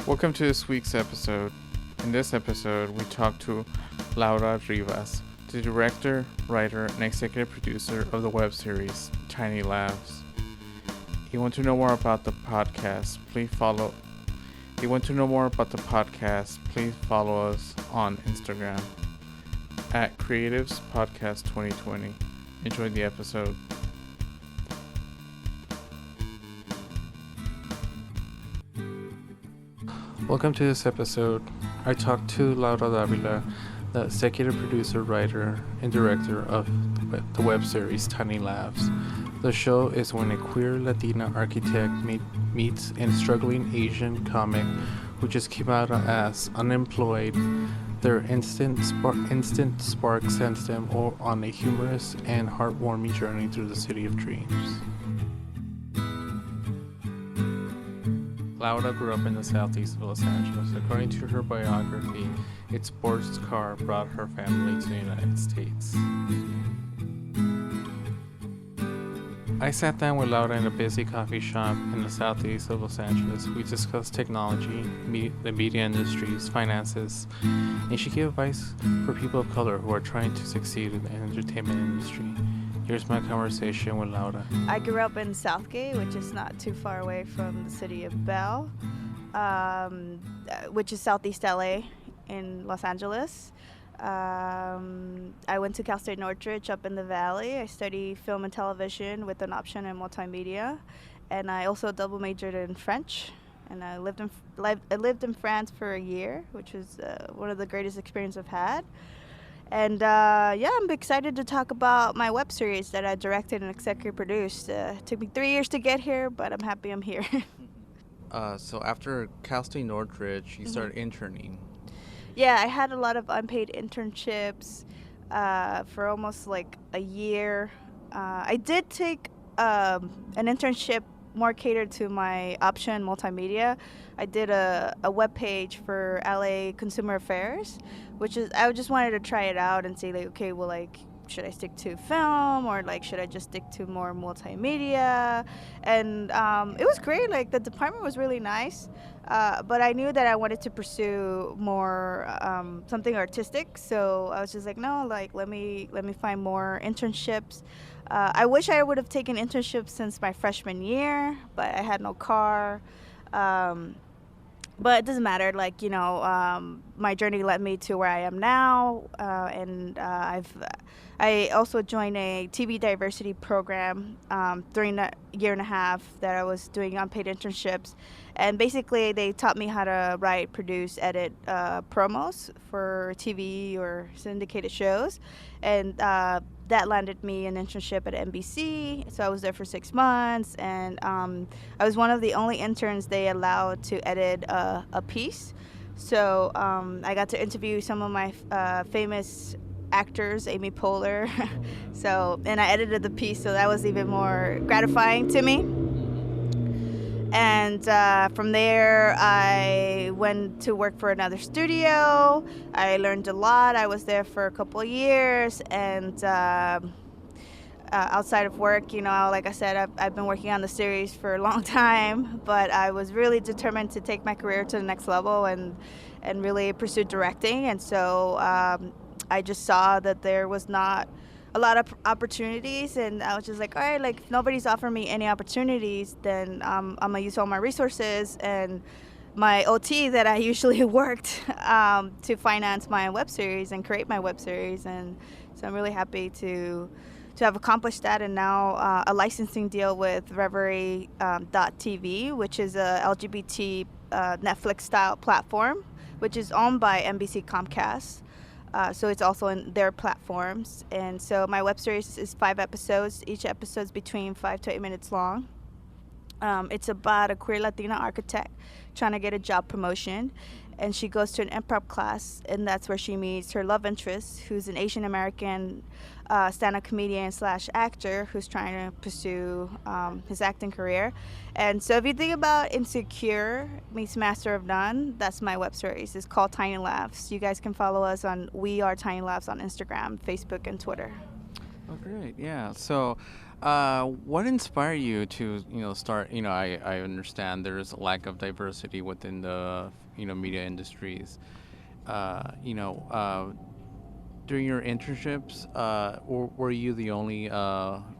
Welcome to this week's episode. In this episode, we talk to Laura Rivas, the director, writer, and executive producer of the web series Tiny Laughs. If you want to know more about the podcast, please follow us on Instagram at Creatives Podcast 2020. Enjoy the episode. Welcome to this episode. I talked to Laura Rivas, the executive producer, writer, and director of the web series Tiny Laughs. The show is when a queer Latina architect meets a struggling Asian comic who just came out as unemployed. Their instant spark sends them on a humorous and heartwarming journey through the city of dreams. Laura grew up in the southeast of Los Angeles. According to her biography, a sports car brought her family to the United States. I sat down with Laura in a busy coffee shop in the southeast of Los Angeles. We discussed technology, the media industries, finances, and she gave advice for people of color who are trying to succeed in the entertainment industry. Here's my conversation with Laura. I grew up in Southgate, which is not too far away from the city of Bell, which is southeast LA in Los Angeles. I went to Cal State Northridge up in the valley. I studied film and television with an option in multimedia, and I also double majored in French. And I lived in France for a year, which was one of the greatest experiences I've had. And I'm excited to talk about my web series that I directed and executive produced. It took me 3 years to get here, but I'm happy I'm here. So after Cal State Northridge, you started interning. Yeah, I had a lot of unpaid internships for almost like a year. I did take an internship more catered to my option multimedia. I did a web page for LA Consumer Affairs, which is I just wanted to try it out and see should I stick to film or should I just stick to more multimedia? And it was great. The department was really nice, but I knew that I wanted to pursue more something artistic. So I was just no, let me find more internships. I wish I would have taken internships since my freshman year, but I had no car. But it doesn't matter. My journey led me to where I am now, and I also joined a TV diversity program during that year and a half that I was doing unpaid internships, and basically they taught me how to write, produce, edit promos for TV or syndicated shows, and that landed me an internship at NBC. So I was there for 6 months, and I was one of the only interns they allowed to edit a piece. So I got to interview some of my famous actors, Amy Poehler. And I edited the piece, so that was even more gratifying to me. And from there, I went to work for another studio. I learned a lot. I was there for a couple of years. And outside of work, like I said, I've been working on the series for a long time. But I was really determined to take my career to the next level and really pursue directing. And so I just saw that there was not a lot of opportunities, and I was just all right, if nobody's offering me any opportunities, then I'm gonna use all my resources and my OT that I usually worked to finance my web series and create my web series. And so I'm really happy to have accomplished that, and now a licensing deal with Reverie.tv, which is a LGBT Netflix style platform, which is owned by NBC Comcast. So it's also in their platforms. And so my web series is 5 episodes. Each episode is between 5 to 8 minutes long. It's about a queer Latina architect trying to get a job promotion. And she goes to an improv class, and that's where she meets her love interest, who's an Asian American stand-up comedian / actor who's trying to pursue his acting career. And so if you think about Insecure meets Master of None, that's my web series. It's called Tiny Laughs. You guys can follow us on We Are Tiny Laughs on Instagram, Facebook, and Twitter. Oh, great. Yeah. So What inspired you to, start, I understand there's a lack of diversity within the, media industries. You know, during your internships, were you the only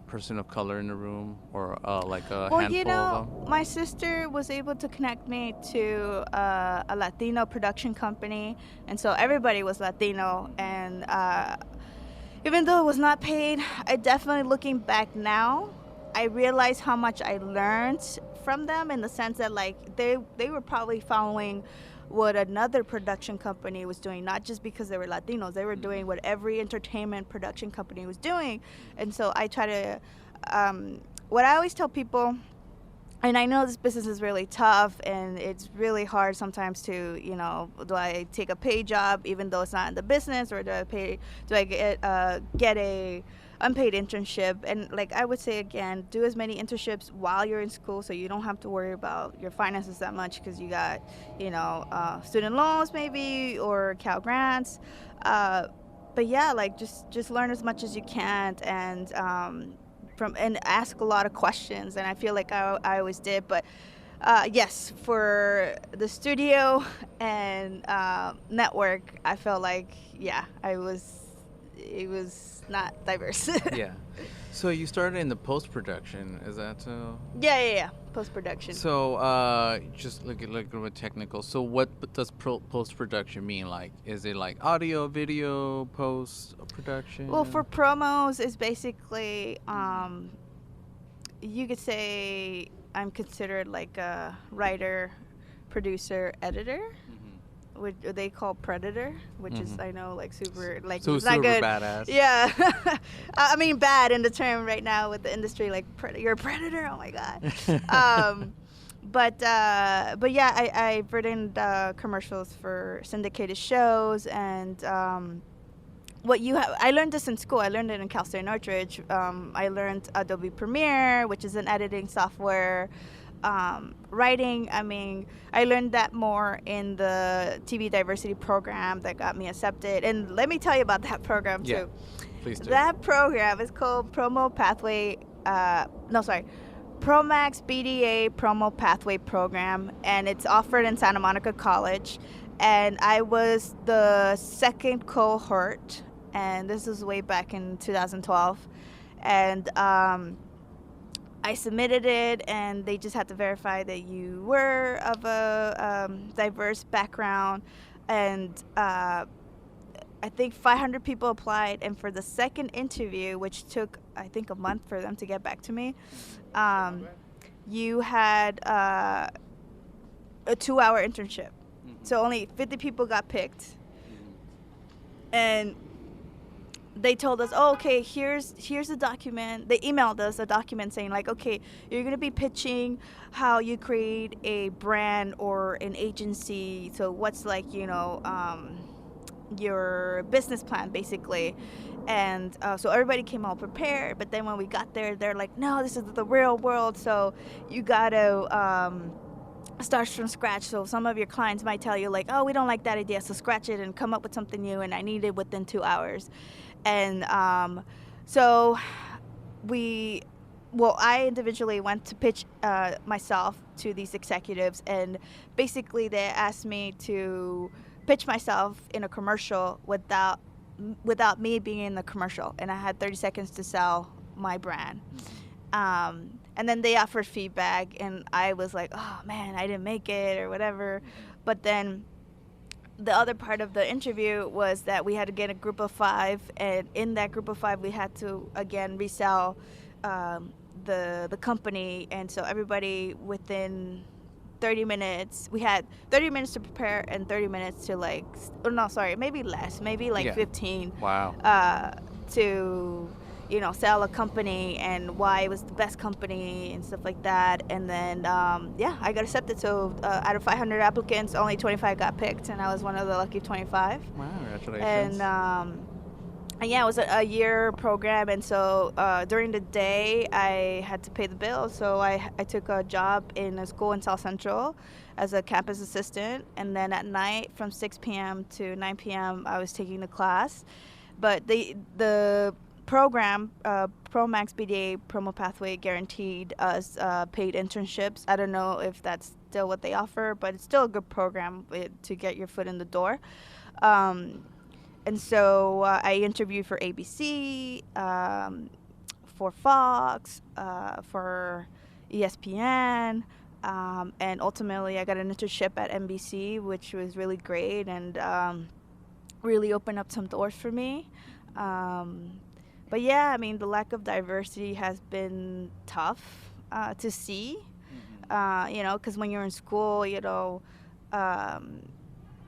person of color in the room, or like a Well, handful of them? my sister was able to connect me to a Latino production company, and so everybody was Latino. And even though it was not paid, I definitely, looking back now, I realize how much I learned from them, in the sense that like they were probably following what another production company was doing, not just because they were Latinos. They were doing what every entertainment production company was doing. And so I try to, what I always tell people, and I know this business is really tough and it's really hard sometimes to, do I take a paid job even though it's not in the business, or do I get a unpaid internship? And like I would say again, do as many internships while you're in school, so you don't have to worry about your finances that much, because you got, student loans maybe, or Cal grants. But yeah, like just learn as much as you can, and and ask a lot of questions. And I feel like I always did. But yes, for the studio and network, I felt like, yeah, it was not diverse. Yeah. So you started in the post-production, is that so? Yeah. Post-production. So, just look a little bit technical. So what does post-production mean? Like, is it like audio, video, post-production? Well, for promos, it's basically, you could say I'm considered like a writer, producer, editor. Which they call predator, which is, I know, like super, like so it's not super good. Badass. Yeah, I mean bad in the term right now with the industry, like you're a predator. Oh my god. But yeah, I've written commercials for syndicated shows, and I learned this in school. I learned it in Cal State Northridge. I learned Adobe Premiere, which is an editing software. Writing, I mean, I learned that more in the TV diversity program that got me accepted. And let me tell you about that program too. Yeah, please do. That program is called Promax BDA Promo Pathway Program, and it's offered in Santa Monica College. And I was the second cohort, and this was way back in 2012. And I submitted it, and they just had to verify that you were of a diverse background. And I think 500 people applied, and for the second interview, which took, I think, a month for them to get back to me, you had a 2-hour internship. So only 50 people got picked. And they told us, oh, okay, here's a document. They emailed us a document saying, like, okay, you're going to be pitching how you create a brand or an agency. So what's, like, your business plan, basically. And so everybody came all prepared. But then when we got there, they're like, no, this is the real world. So you got to start from scratch. So some of your clients might tell you, like, oh, we don't like that idea, so scratch it and come up with something new. And I need it within 2 hours. And so I individually went to pitch myself to these executives, and basically they asked me to pitch myself in a commercial without me being in the commercial, and I had 30 seconds to sell my brand. And then they offered feedback, and I was like, oh man, I didn't make it or whatever. But then the other part of the interview was that we had to get a group of 5, and in that group of 5 we had to again resell the company. And so everybody, within 30 minutes, we had 30 minutes to prepare and 30 minutes to maybe less, maybe 15. Wow. To sell a company and why it was the best company and stuff like that. And then, I got accepted. So out of 500 applicants, only 25 got picked, and I was one of the lucky 25. Wow, congratulations. And yeah, it was a year program. And so during the day, I had to pay the bills. So I took a job in a school in South Central as a campus assistant. And then at night, from 6 p.m. to 9 p.m., I was taking the class. But the program, Pro Max BDA Promo Pathway guaranteed us paid internships. I don't know if that's still what they offer, but it's still a good program to get your foot in the door. And so I interviewed for ABC, for Fox, for ESPN, and ultimately I got an internship at NBC, which was really great and really opened up some doors for me. But yeah, I mean, the lack of diversity has been tough to see, you know, because when you're in school, you know,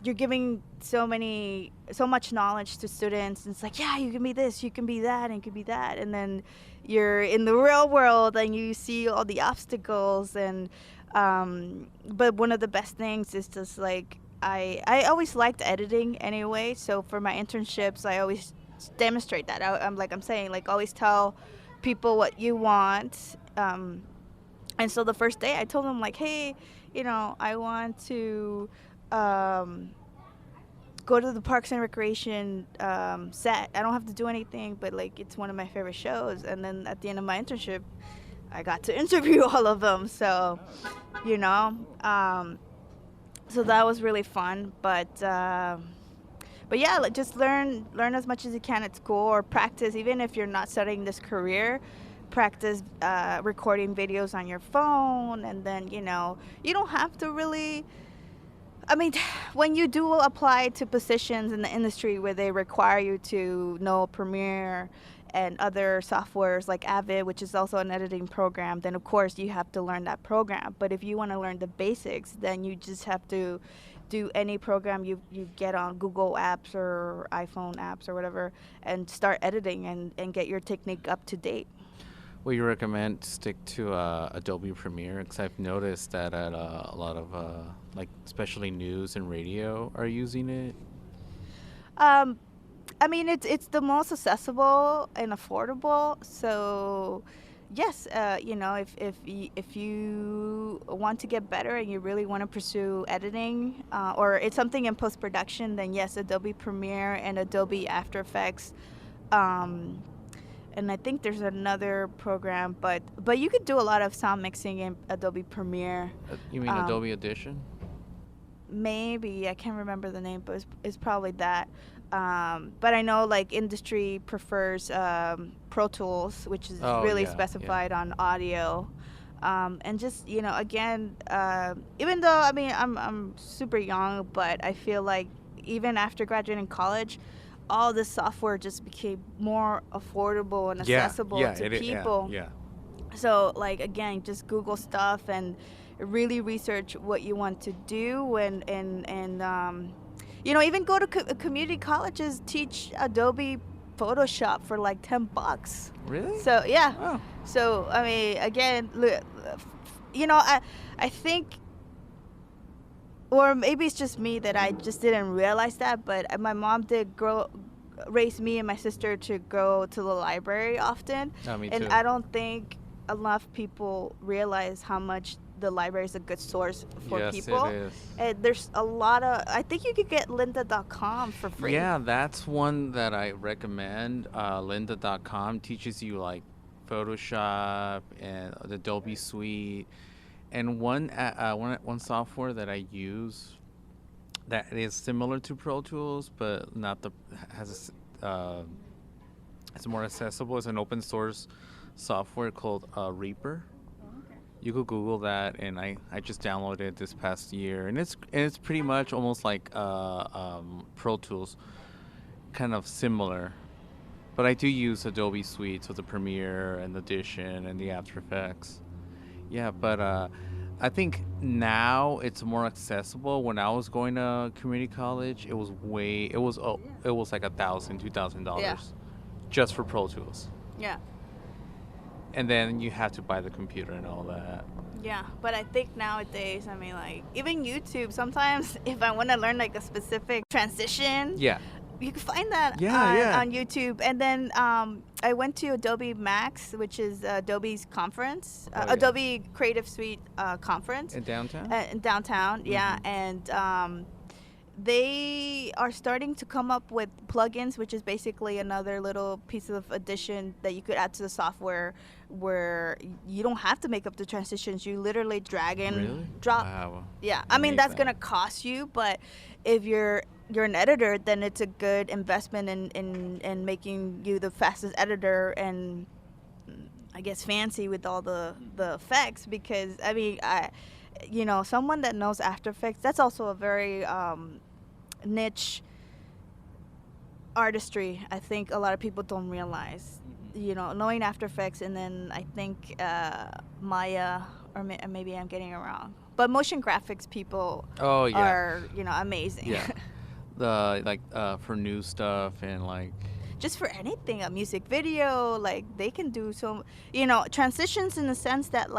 you're giving so much knowledge to students, and it's like, yeah, you can be this, you can be that, and you can be that, and then you're in the real world and you see all the obstacles. And but one of the best things is just like I always liked editing anyway, so for my internships I always demonstrate that. I'm saying, like, always tell people what you want. And so the first day I told them, like, hey, you know, I want to go to the Parks and Recreation set. I don't have to do anything, but like, it's one of my favorite shows. And then at the end of my internship, I got to interview all of them. So, you know, so that was really fun. But yeah, like, just learn as much as you can at school, or practice, even if you're not studying this career. Practice recording videos on your phone, and then, you know, you don't have to really. I mean, when you do apply to positions in the industry where they require you to know Premiere and other softwares like Avid, which is also an editing program, then of course you have to learn that program. But if you want to learn the basics, then you just have to do any program you get on Google apps or iPhone apps or whatever, and start editing and get your technique up to date. Well, you recommend to stick to Adobe Premiere, because I've noticed that at a lot of like especially news and radio are using it. I mean, it's the most accessible and affordable. So yes, you know, if you want to get better and you really want to pursue editing, or it's something in post-production, then yes, Adobe Premiere and Adobe After Effects. And I think there's another program, but you could do a lot of sound mixing in Adobe Premiere. You mean Adobe Audition? Maybe, I can't remember the name, but it's probably that. But I know, like, industry prefers Pro Tools, which is really specified on audio. And just, you know, again, even though, I mean, I'm super young, but I feel like even after graduating college, all this software just became more affordable and accessible to people. Yeah. So, like, again, just Google stuff and really research what you want to do, and you know, even go to community colleges, teach Adobe Photoshop for like $10. Really? So yeah. Oh. So I mean, again, you know, I think. Or maybe it's just me that I just didn't realize that, but my mom did raise me and my sister to go to the library often. Oh, me and too. I don't think enough people realize how much the library is a good source for people. Yes, it is. And there's a lot of, I think you could get lynda.com for free. Yeah, that's one that I recommend. Lynda.com teaches you like Photoshop and the Adobe Suite. And one software that I use that is similar to Pro Tools, but not it's more accessible. It's an open source software called Reaper. Okay. You could Google that, and I just downloaded it this past year, and it's pretty much almost like Pro Tools, kind of similar. But I do use Adobe Suite, so the Premiere and the Audition and the After Effects. Yeah, but I think now it's more accessible. When I was going to community college, it was like $1,000, $2,000 just for Pro Tools. Yeah. And then you have to buy the computer and all that. Yeah, but I think nowadays, I mean, like, even YouTube, sometimes if I want to learn like a specific transition, you can find that on YouTube. And then I went to Adobe Max, which is Adobe's conference, Adobe Creative Suite conference. In downtown? In downtown, yeah. And they are starting to come up with plugins, which is basically another little piece of addition that you could add to the software, where you don't have to make up the transitions. You literally drag and Really? drop. Wow. Yeah, I mean Make that's that. gonna cost you, but if you're an editor, then it's a good investment in making you the fastest editor and I guess fancy with all the effects, because I mean someone that knows After Effects, that's also a very niche artistry. I think a lot of people don't realize, knowing After Effects, and then I think Maya, or maybe I'm getting it wrong, but motion graphics people Oh yeah. are amazing. Yeah. The for new stuff and Just for anything, a music video, like they can do so, transitions in the sense that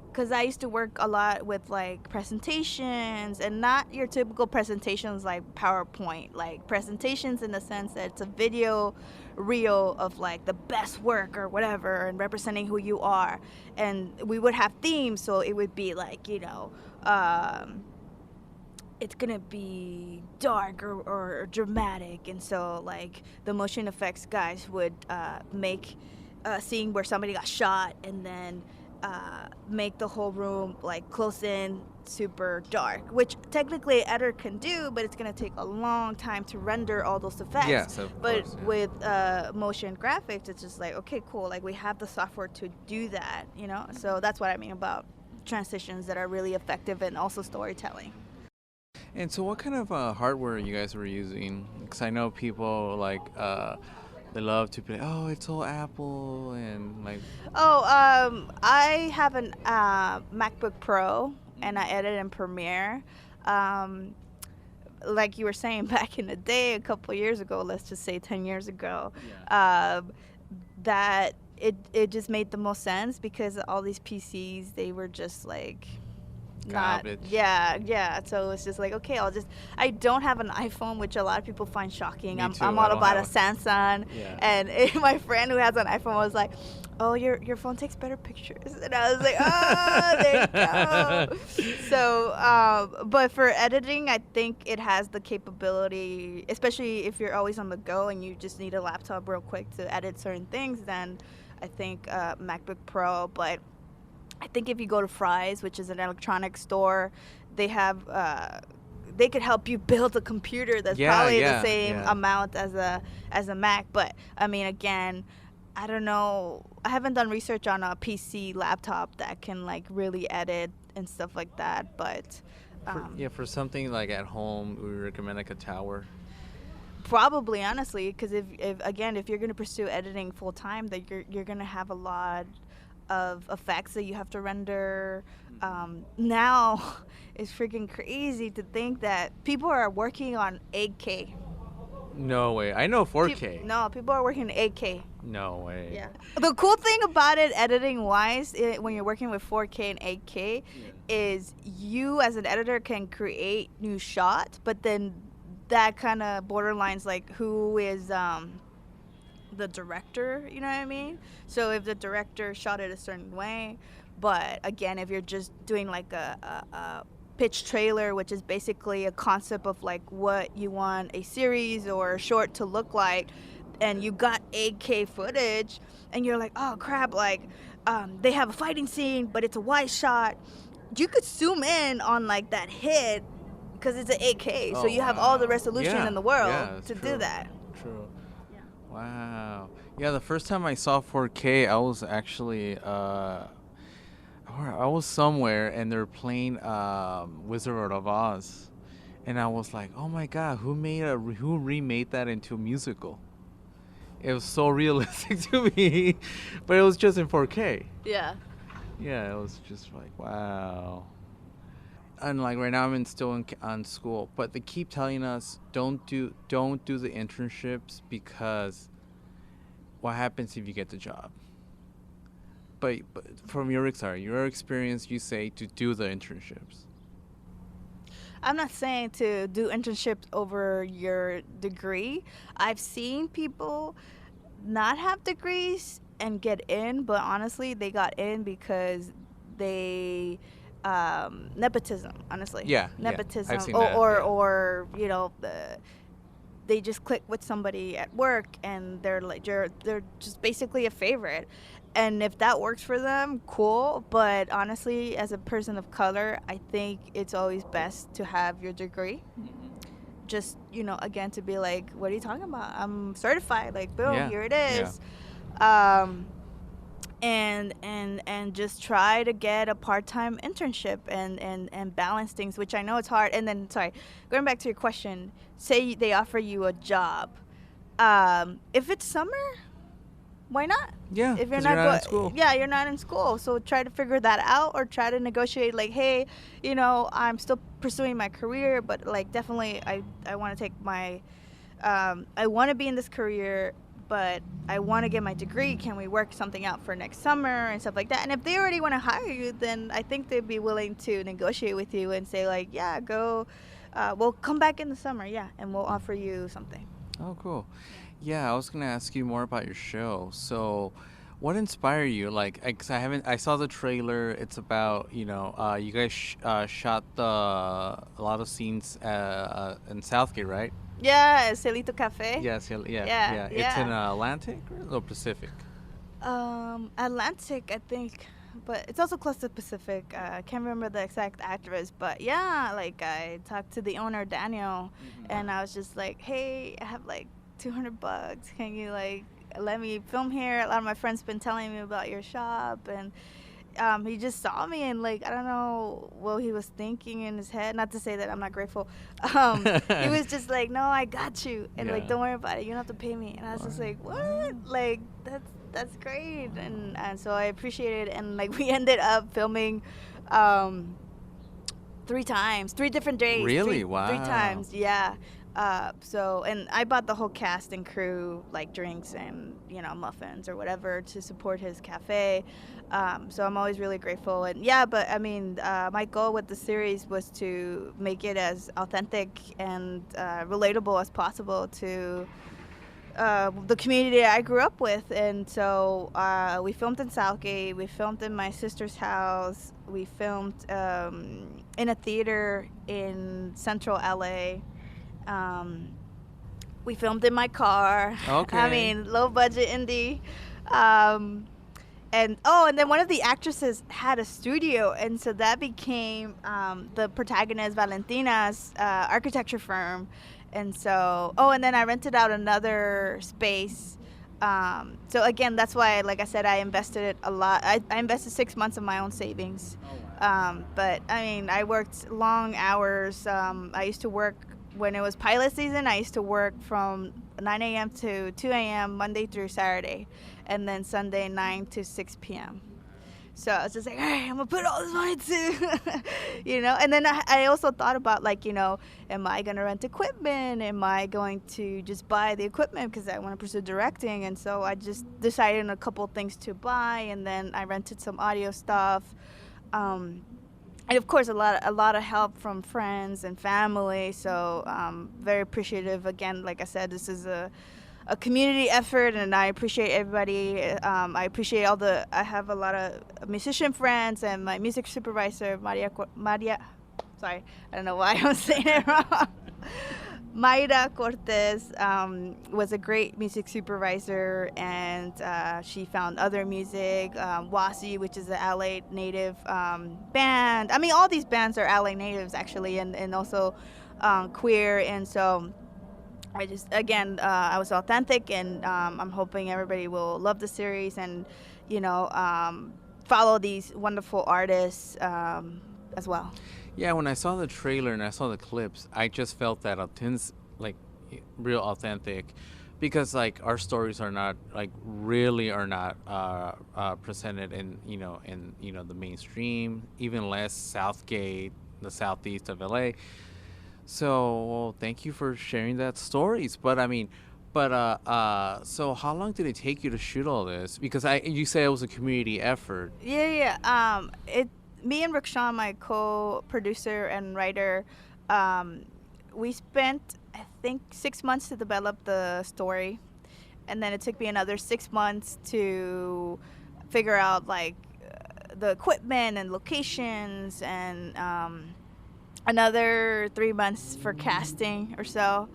because I used to work a lot with like presentations, and not your typical presentations like PowerPoint, like presentations in the sense that it's a video reel of like the best work or whatever and representing who you are. And we would have themes, so it would be like, it's gonna be dark or dramatic, and so like the motion effects guys would make a scene where somebody got shot, and then make the whole room like close in, super dark, which technically an editor can do, but it's gonna take a long time to render all those effects. Yes, of but course, yeah. with motion graphics, it's just like, okay, cool, like we have the software to do that, so that's what I mean about transitions that are really effective and also storytelling. And so what kind of hardware you guys were using? Because I know people they love to play, oh, it's all Apple and like. I have an MacBook Pro, and I edit in Premiere. Like you were saying, back in the day, a couple years ago, let's just say 10 years ago, that it just made the most sense, because all these PCs, they were just like Garbage. Yeah, so it's just like, okay, I don't have an iPhone, which a lot of people find shocking. Me I'm too, all I don't about a have Samsung. Yeah. And my friend who has an iPhone was like, oh, your phone takes better pictures, and I was like, oh, there you go. So but for editing, I think it has the capability, especially if you're always on the go and you just need a laptop real quick to edit certain things, then I think MacBook Pro. But I think if you go to Fry's, which is an electronics store, they have they could help you build a computer that's probably the same amount as a Mac. But I mean, again, I don't know. I haven't done research on a PC laptop that can like really edit and stuff like that. But for something like at home, we recommend like a tower. Probably, honestly, because if you're going to pursue editing full time, that you're going to have a lot of effects that you have to render. Now it's freaking crazy to think that people are working on 8K. No way. I know 4K. No, people are working on 8K. No way. Yeah. The cool thing about it, editing wise, when you're working with 4K and 8K, is you as an editor can create new shots, but then that kind of borderlines like who is the director, you know what I mean? So if the director shot it a certain way, but again, if you're just doing like a pitch trailer, which is basically a concept of like what you want a series or a short to look like, and you got 8K footage, and you're like, oh crap, like they have a fighting scene, but it's a wide shot. You could zoom in on like that hit because it's an 8K, so you have all the resolution in the world to do that. True. Wow. Yeah, the first time I saw 4K, I was actually I was somewhere and they're playing Wizard of Oz, and I was like, oh my god, who remade that into a musical? It was so realistic to me, but it was just in 4K. Yeah, it was just like, wow. And like right now I'm still on school, but they keep telling us don't do the internships, because what happens if you get the job? But from your experience, you say to do the internships. I'm not saying to do internships over your degree. I've seen people not have degrees and get in, but honestly, they got in because they nepotism, honestly. Yeah, Nepotism, I've seen or, that, or, yeah. or you know, they just click with somebody at work, and they're just basically a favorite. And if that works for them, cool. But honestly, as a person of color, I think it's always best to have your degree. Just, again, to be like, what are you talking about? I'm certified. Like, boom, Yeah, here it yeah. is. And just try to get a part-time internship and balance things, which I know it's hard. And then, sorry, going back to your question, say they offer you a job. If it's summer, why not? Yeah, If you're 'cause not, you're not in school. Yeah, you're not in school. So try to figure that out, or try to negotiate, like, hey, I'm still pursuing my career, but like, definitely I want to take my I want to be in this career, but I want to get my degree. Can we work something out for next summer and stuff like that? And if they already want to hire you, then I think they'd be willing to negotiate with you and say, like, yeah, go, we'll come back in the summer, yeah, and we'll offer you something. Oh, cool. Yeah, I was gonna ask you more about your show. So, what inspired you? Like, 'cause I saw the trailer. It's about, you guys shot a lot of scenes in Southgate, right? Yeah, Celito Cafe. Yes, yeah. Yeah, It's in yeah. Atlantic or Pacific? Atlantic, I think, but it's also close to Pacific. I can't remember the exact address, but yeah, like, I talked to the owner, Daniel, and I was just like, hey, I have like $200. Can you, like, let me film here? A lot of my friends been telling me about your shop, and he just saw me, and, like, I don't know what he was thinking in his head. Not to say that I'm not grateful. He was just like, no, I got you, and like, Yeah. don't worry about it. You don't have to pay me. And I was just like, what? Like, that's great. And so I appreciate it. And like, we ended up filming 3 times, 3 different days. Really? 3 Wow. times, yeah. So, and I bought the whole cast and crew, like, drinks and, muffins or whatever to support his cafe. So I'm always really grateful. And yeah, but I mean, my goal with the series was to make it as authentic and relatable as possible to the community I grew up with. And so we filmed in Southgate, we filmed in my sister's house, we filmed in a theater in central LA. We filmed in my car. Okay. I mean, low budget indie. And then one of the actresses had a studio, and so that became the protagonist Valentina's architecture firm. And so, and then I rented out another space. So again, that's why, like I said, I invested it a lot. I invested 6 months of my own savings. But I mean, I worked long hours. I used to work when it was pilot season. I used to work from 9 a.m. to 2 a.m. Monday through Saturday, and then Sunday 9 to 6 p.m. So I was just like, all right, I'm gonna put all this money to, And then I also thought about, like, am I gonna rent equipment? Am I going to just buy the equipment because I want to pursue directing? And so I just decided on a couple things to buy, and then I rented some audio stuff. And of course, a lot of help from friends and family. So very appreciative. Again, like I said, this is a community effort, and I appreciate everybody. I appreciate I have a lot of musician friends, and my music supervisor, Maria. Sorry, I don't know why I'm saying it wrong. Mayra Cortez was a great music supervisor, and she found other music. Wasi, which is an LA native band. I mean, all these bands are LA natives, actually, and also queer. And so I just, again, I was authentic, and I'm hoping everybody will love the series and, follow these wonderful artists as well. Yeah, when I saw the trailer and I saw the clips, I just felt that real authentic, because like our stories are not presented in the mainstream, even less Southgate, the southeast of LA. So thank you for sharing that stories. But I mean, so how long did it take you to shoot all this? Because you said it was a community effort. Yeah. Me and Rakshan, my co-producer and writer, we spent, I think, 6 months to develop the story, and then it took me another 6 months to figure out, like, the equipment and locations, and another 3 months for casting or so.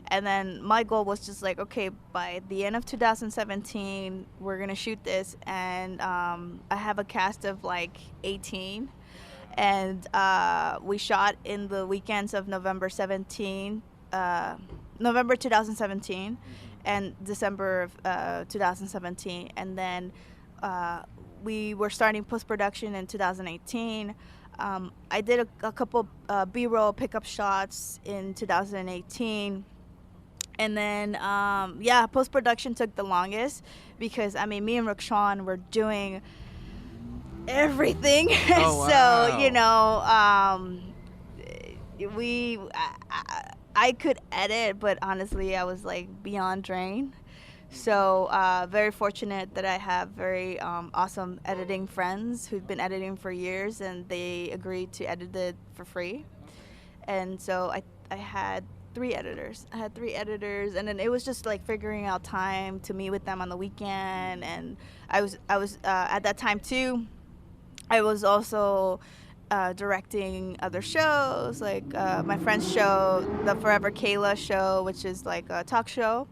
And then my goal was just like, okay, by the end of 2017, we're going to shoot this. And I have a cast of like 18. And we shot in the weekends of November 2017 and December of 2017. And then we were starting post-production in 2018. I did a couple B-roll pickup shots in 2018. And then, post-production took the longest because, I mean, me and Roxanne were doing everything. Oh, wow. So, you know, I could edit, but honestly, I was, like, beyond drained. So, very fortunate that I have very awesome editing friends who've been editing for years, and they agreed to edit it for free. And so I had 3 editors. I had 3 editors, and then it was just like figuring out time to meet with them on the weekend. And I was at that time too. I was also directing other shows, like my friend's show, the Forever Kayla show, which is like a talk show,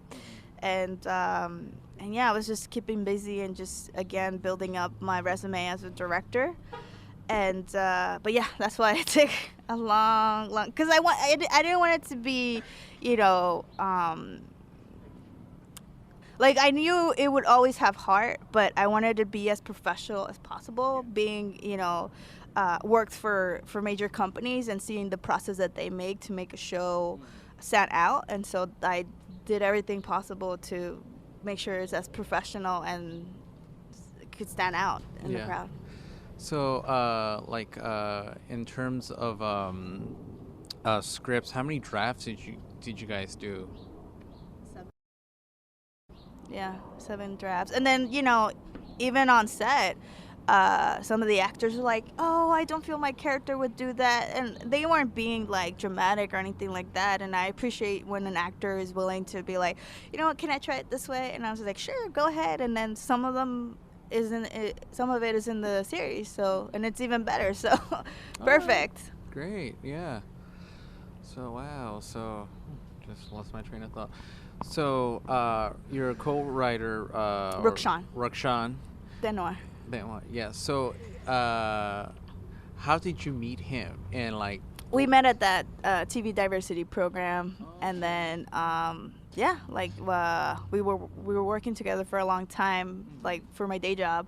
and yeah, I was just keeping busy and just again building up my resume as a director. And but yeah, that's why it took a long because I didn't want it to be, you know, like I knew it would always have heart, but I wanted to be as professional as possible, being, you know, worked for major companies and seeing the process that they make to make a show stand out. And so I did everything possible to make sure it's as professional and could stand out in the crowd. So, in terms of scripts, how many drafts did you guys do? 7. Yeah, 7 drafts. And then, you know, even on set, some of the actors were like, "Oh, I don't feel my character would do that," and they weren't being like dramatic or anything like that. And I appreciate when an actor is willing to be like, "You know what? Can I try it this way?" And I was like, "Sure, go ahead." And then some of it is in the series, so, and it's even better, so perfect. Oh, great, yeah. So wow, so just lost my train of thought. So you're a co-writer, Roxanne Benoit. Yeah. So how did you meet him? And like we met at that TV diversity program, and then we were working together for a long time, like for my day job.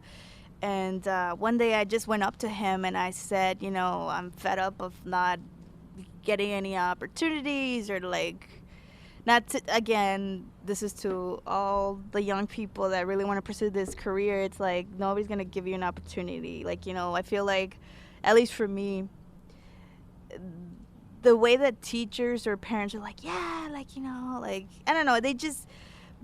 And one day I just went up to him and I said, you know, I'm fed up of not getting any opportunities, or like, not to, again, this is to all the young people that really want to pursue this career. It's like nobody's going to give you an opportunity. Like, you know, I feel like, at least for me, the way that teachers or parents are like, yeah, like, you know, like, I don't know, they just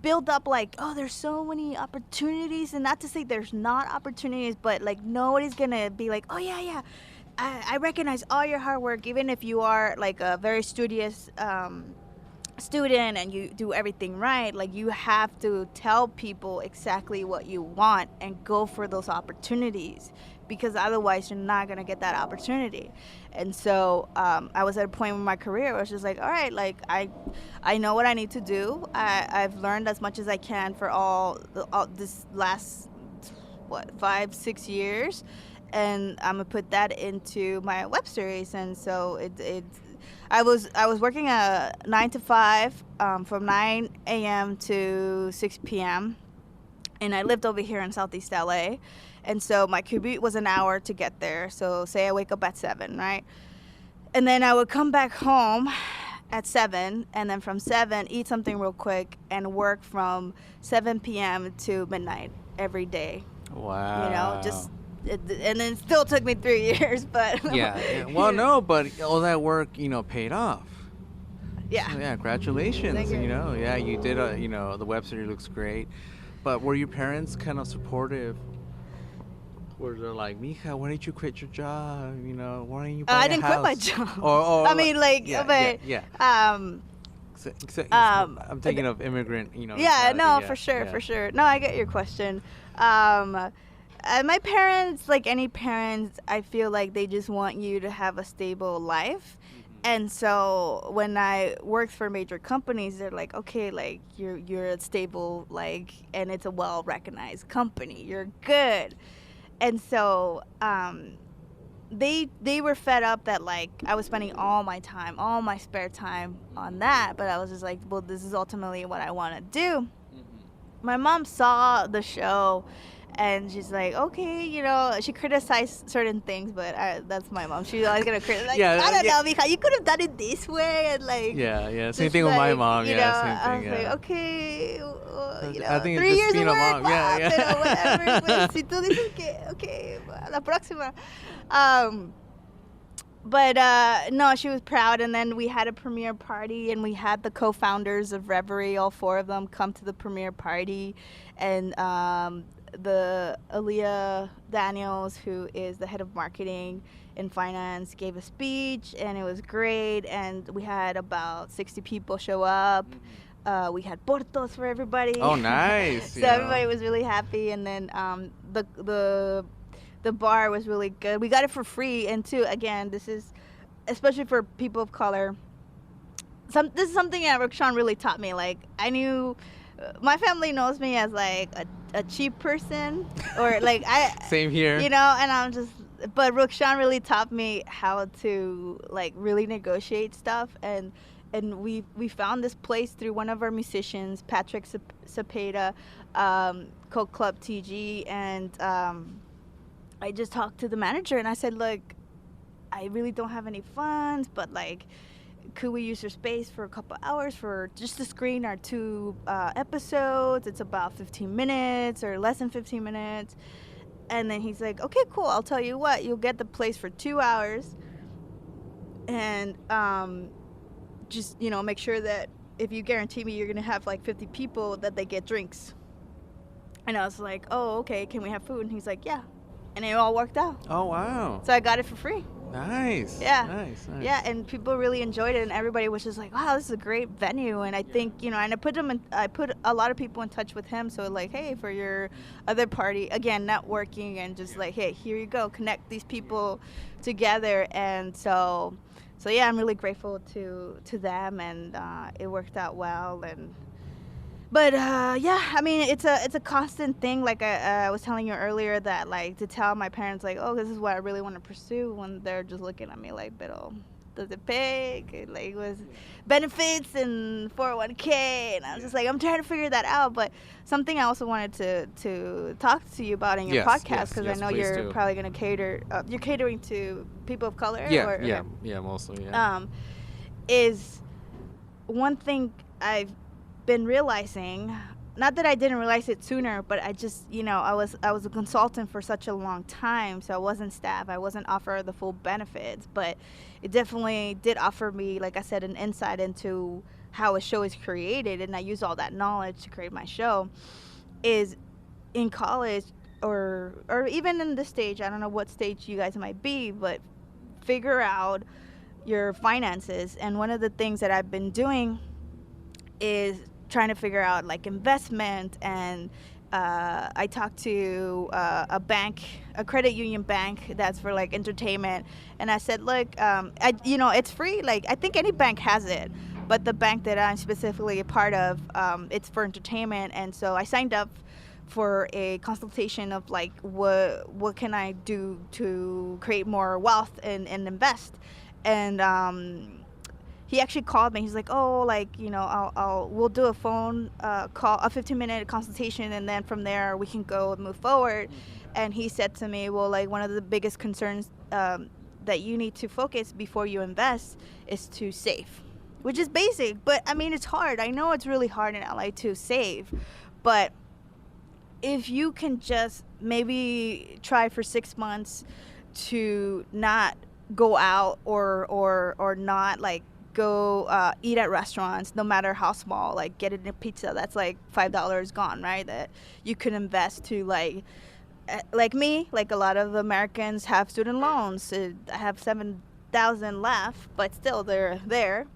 build up like, oh, there's so many opportunities. And not to say there's not opportunities, but like nobody's gonna be like, oh yeah, I recognize all your hard work, even if you are like a very studious student and you do everything right. Like, you have to tell people exactly what you want and go for those opportunities, because otherwise you're not going to get that opportunity. And so I was at a point in my career where I was just like, all right, like I know what I need to do. I've learned as much as I can for all this last 5-6 years, and I'm gonna put that into my web series. And so I was working a 9 to 5 from 9 a.m. to 6 p.m. and I lived over here in Southeast LA. And so my commute was an hour to get there. So say I wake up at 7, right? And then I would come back home at 7, and then from 7, eat something real quick and work from 7 p.m. to midnight every day. Wow. You know, and then it still took me 3 years, but... Yeah. Well, no, but all that work, paid off. Yeah. So, yeah, congratulations. Thank you. Yeah, you did the web series looks great. But were your parents kind of supportive? Were they like, Mija, why didn't you quit your job? Why didn't you buy I a didn't house? quit my job. Or I mean, like, yeah, but... Yeah. I'm thinking of immigrant, Yeah, society, no, yeah, for sure, yeah. for sure. No, I get your question. My parents, like any parents, I feel like they just want you to have a stable life. And so when I worked for major companies, they're like, okay, like you're a stable, like, and it's a well recognized company. You're good. And so they were fed up that like I was spending all my time, all my spare time on that. But I was just like, well, this is ultimately what I want to do. My mom saw the show. And she's like, okay, you know, she criticized certain things, but that's my mom. She's always gonna criticize. Like, I don't know, because you could have done it this way, and like. Yeah. Same thing with my mom. You Yeah, know, same thing. I was like, okay, you know, I think 3 it's years just being of a work, mom. Yeah. pero whatever. Pues, si tú dices que, okay, la próxima. But no, she was proud, and then we had a premiere party, and we had the co-founders of Reverie, all 4 of them, come to the premiere party, and the Aaliyah Daniels, who is the head of marketing and finance, gave a speech, and it was great, and we had about 60 people show up. We had portos for everybody. Oh, nice. So everybody was really happy, and then the bar was really good. We got it for free, and too, again, this is especially for people of color. This is something that Roxanne really taught me. Like, I knew my family knows me as like a cheap person, or like same here. You know, and I'm just. But Roxanne really taught me how to like really negotiate stuff, and we found this place through one of our musicians, Patrick Cepeda, called Club TG, and I just talked to the manager and I said, look, I really don't have any funds, but like, could we use your space for a couple hours for just to screen our 2 episodes? It's about 15 minutes or less than 15 minutes. And then he's like, okay, cool. I'll tell you what, you'll get the place for 2 hours. And just, you know, make sure that if you guarantee me you're going to have like 50 people, that they get drinks. And I was like, oh, okay, can we have food? And he's like, yeah. And it all worked out. Oh, wow. So I got it for free. Nice. Yeah. Nice. Yeah, and people really enjoyed it, and everybody was just like, wow, this is a great venue. And I think, you know, and I put a lot of people in touch with him. So like, hey, for your other party, again, networking, and just like, hey, here you go, connect these people together. And so yeah, I'm really grateful to them, and it worked out well. But yeah, I mean, it's a constant thing. Like I was telling you earlier, that like to tell my parents like, oh, this is what I really want to pursue, when they're just looking at me like, pero does it pay? Like, was benefits and 401k, and I was just like, I'm trying to figure that out. But something I also wanted to talk to you about in your podcast, because I know you're probably going to cater. You're catering to people of color. Yeah, mostly. Yeah. Is one thing I've been realizing, not that I didn't realize it sooner, but I just, you know, I was a consultant for such a long time, so I wasn't staff, I wasn't offered the full benefits, but it definitely did offer me, like I said, an insight into how a show is created, and I use all that knowledge to create my show. Is in college, or even in this stage, I don't know what stage you guys might be, but figure out your finances. And one of the things that I've been doing is trying to figure out like investment, and I talked to a bank, a credit union bank that's for like entertainment, and I said, look, you know, it's free. Like, I think any bank has it, but the bank that I'm specifically a part of, it's for entertainment. And so I signed up for a consultation of like, what can I do to create more wealth and invest. And he actually called me. He's like, oh, like, you know, we'll do a phone call, a 15-minute consultation, and then from there we can go and move forward. And he said to me, well, like, one of the biggest concerns that you need to focus before you invest is to save, which is basic. But I mean, it's hard. I know it's really hard in LA to save, but if you can just maybe try for 6 months to not go out or not like go eat at restaurants, no matter how small, like getting a pizza that's like $5 gone, right? That you could invest to like me, like a lot of Americans have student loans. I have $7,000 left, but still they're there.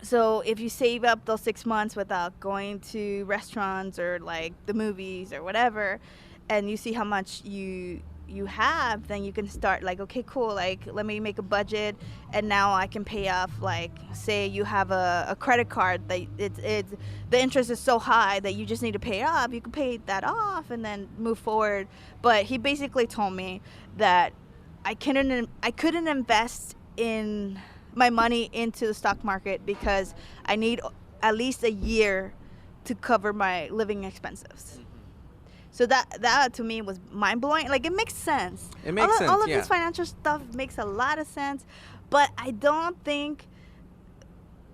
So if you save up those 6 months without going to restaurants or like the movies or whatever, and you see how much you have, then you can start like, okay, cool, like let me make a budget, and now I can pay off, like say you have a credit card that it's the interest is so high that you just need to pay it off, you can pay that off and then move forward. But he basically told me that I couldn't invest in my money into the stock market because I need at least a year to cover my living expenses. So that to me was mind-blowing. Like, it makes sense. It makes sense, all of yeah. this financial stuff makes a lot of sense. But I don't think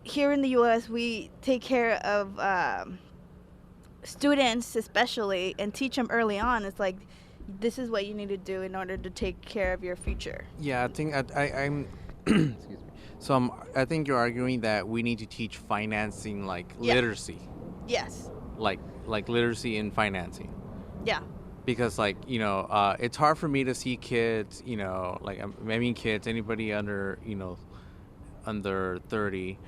here in the U.S. we take care of students especially and teach them early on. It's like, this is what you need to do in order to take care of your future. Yeah, I think I'm excuse me. So I think you're arguing that we need to teach financing, like literacy. Yes. Like literacy in financing. Yeah. Because, like, you know, it's hard for me to see kids, you know, like, I mean kids, anybody under, you know, under 30,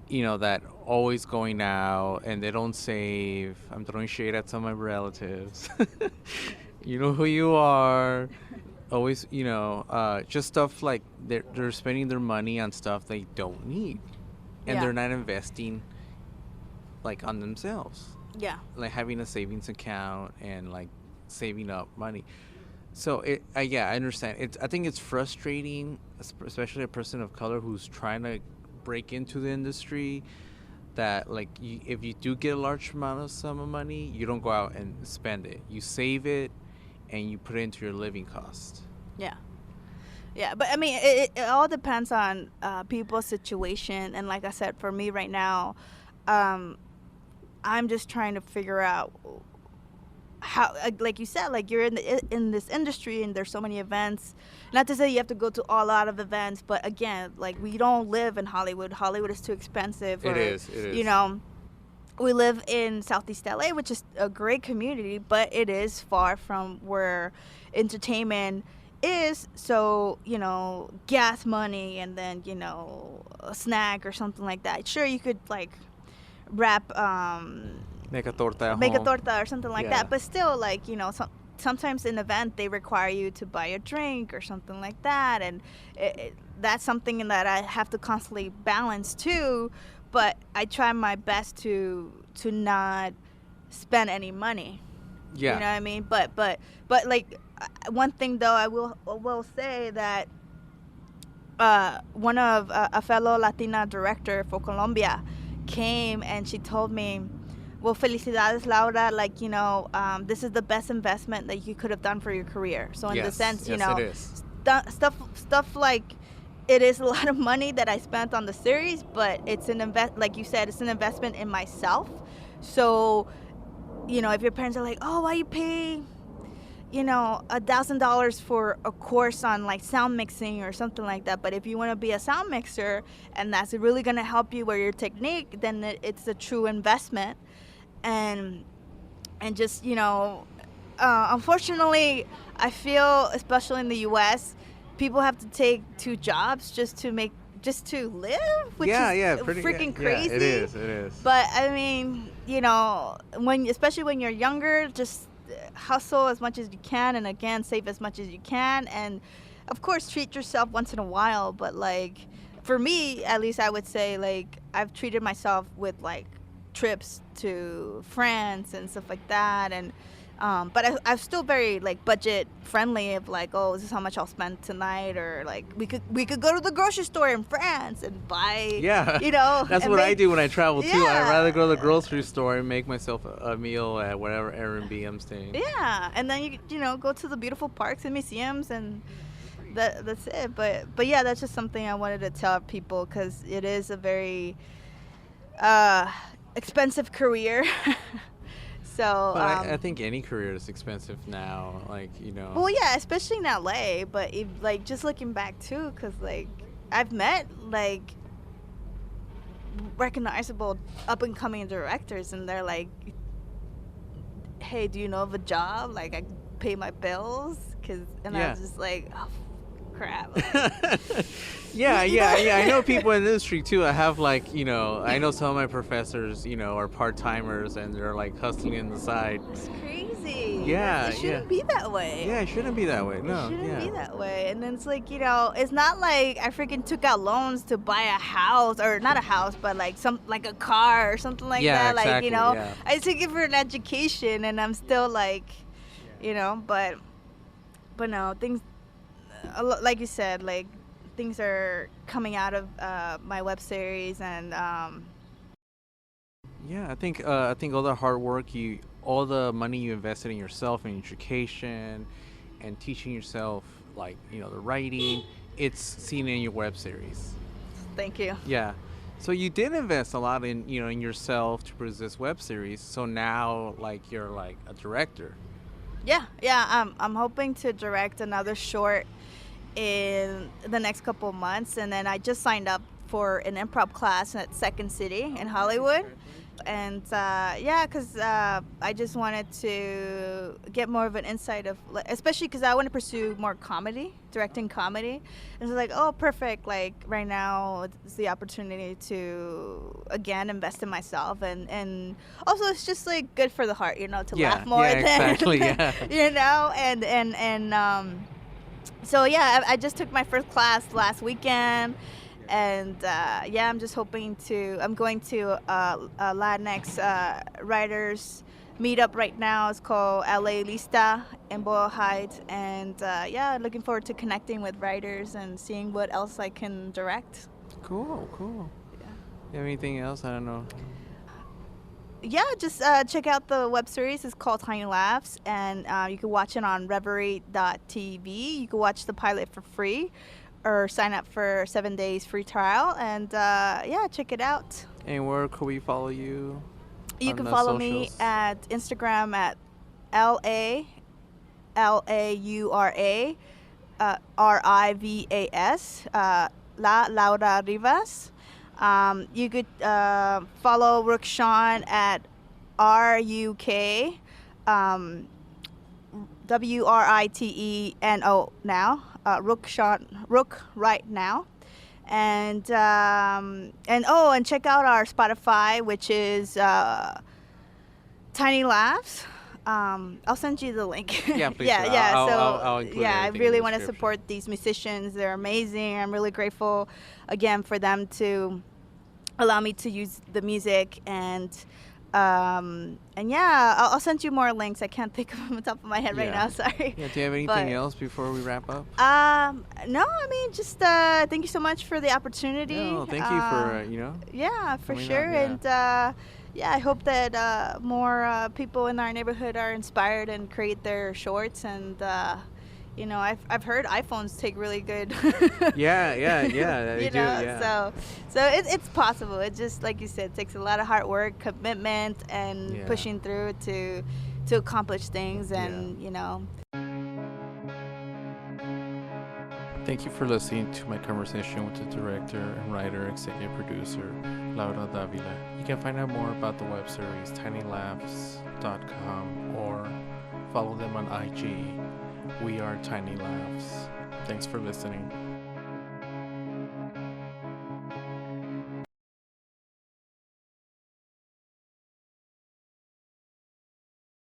you know, that always going out and they don't save. I'm throwing shade at some of my relatives. You know who you are. Always, you know, just stuff like they're spending their money on stuff they don't need. And they're not investing, like, on themselves. Yeah. Like having a savings account and like saving up money. So I understand. I think it's frustrating, especially a person of color who's trying to break into the industry, that like if you do get a large sum of money, you don't go out and spend it. You save it and you put it into your living cost. Yeah. Yeah, but I mean, it all depends on people's situation. And like I said, for me right now, I'm just trying to figure out how, like you said, like you're in this industry and there's so many events. Not to say you have to go to a lot of events, but again, like we don't live in Hollywood. Hollywood is too expensive. It is. You know, we live in Southeast LA, which is a great community, but it is far from where entertainment is. So, you know, gas money and then, you know, a snack or something like that. Sure, you could like wrap make a torta or something like that, but still, like, you know, sometimes in an event they require you to buy a drink or something like that, and that's something that I have to constantly balance too. But I try my best to not spend any money. You know what I mean? But like, one thing though, I will say that one of a fellow Latina director for Colombia came and she told me, well, felicidades, Laura, like, you know, this is the best investment that you could have done for your career. So in the sense, you know, stuff like, it is a lot of money that I spent on the series, but it's like you said, it's an investment in myself. So, you know, if your parents are like, oh, why you pay, you know, $1,000 for a course on like sound mixing or something like that. But if you want to be a sound mixer and that's really going to help you with your technique, then it's a true investment. And just, you know, unfortunately, I feel, especially in the U.S., people have to take 2 jobs just to live, which is freaking crazy. Yeah, it is. But I mean, you know, especially when you're younger, just hustle as much as you can, and again, save as much as you can, and of course treat yourself once in a while. But like, for me at least, I would say, like, I've treated myself with like trips to France and stuff like that, and but I'm still very like budget friendly, of like, oh, this is how much I'll spend tonight, or like we could go to the grocery store in France and buy, you know. That's what I do when I travel too. I'd rather go to the grocery store and make myself a meal at whatever Airbnb I'm staying. Yeah, and then you know, go to the beautiful parks and museums, and that's it. But yeah, that's just something I wanted to tell people, because it is a very expensive career. So, but I think any career is expensive now, like, you know. Well, yeah, especially in LA. But if, like, just looking back too, because like I've met like recognizable up and coming directors, and they're like, "Hey, do you know of a job? Like, I pay my bills." And I was just like, "Oh, crap." Yeah. I know people in the industry too. I have, like, you know, I know some of my professors, you know, are part-timers and they're like hustling on the side. It's crazy. Yeah, It shouldn't be that way. Yeah, it shouldn't be that way. No, It shouldn't yeah. be that way. And then it's like, it's not like I freaking took out loans to buy a house, or not a house, but like a car or something like Yeah, that. exactly, yeah. I took it for an education, and I'm still like, but no, things, like you said, like things are coming out of my web series, and Yeah, I think all the hard work all the money you invested in yourself and education and teaching yourself, like, the writing, it's seen in your web series. thank you. Yeah. So you did invest a lot in, in yourself to produce this web series. So now, like, you're like a director. Yeah. I'm hoping to direct another short in the next couple of months, and then I just signed up for an improv class at Second City in Hollywood. And because I just wanted to get more of an insight of, especially because I want to pursue more comedy, directing comedy. And it's like, oh, perfect. Like right now, it's the opportunity to again invest in myself, and also it's just like good for the heart, to laugh more than exactly, yeah. So I just took my first class last weekend. And I'm just hoping I'm going to a Latinx writers meetup right now. It's called LA Lista in Boyle Heights. And looking forward to connecting with writers and seeing what else I can direct. Cool. Yeah. You have anything else? I don't know. Yeah, just check out the web series. It's called Tiny Laughs, and you can watch it on Reverie.tv. You can watch the pilot for free, or sign up for 7 days free trial, and check it out. And where could we follow you? You can follow me at Instagram at LAURA RIVAS, Laura Rivas. You could follow Rukshan at RUK WRITENO now. Rook right now, and check out our Spotify, which is Tiny Laughs. I'll send you the link. Yeah, please. I'll include I everything really in the want to description. support these musicians. They're amazing. I'm really grateful again for them to allow me to use the music, and I'll send you more links. I can't think of them on the top of my head right now. Sorry. Yeah. Do you have anything else before we wrap up? No. I mean, just thank you so much for the opportunity. No, thank you for Yeah, for coming sure. out, yeah. And I hope that more people in our neighborhood are inspired and create their shorts. And I've heard iPhones take really good. Yeah. They do. Yeah. So it's possible. It just, like you said, takes a lot of hard work, commitment, and pushing through to accomplish things. And Thank you for listening to my conversation with the director and writer, executive producer, Laura Davila. You can find out more about the web series tinylaughs.com, or follow them on IG. We are Tiny Laughs. Thanks for listening.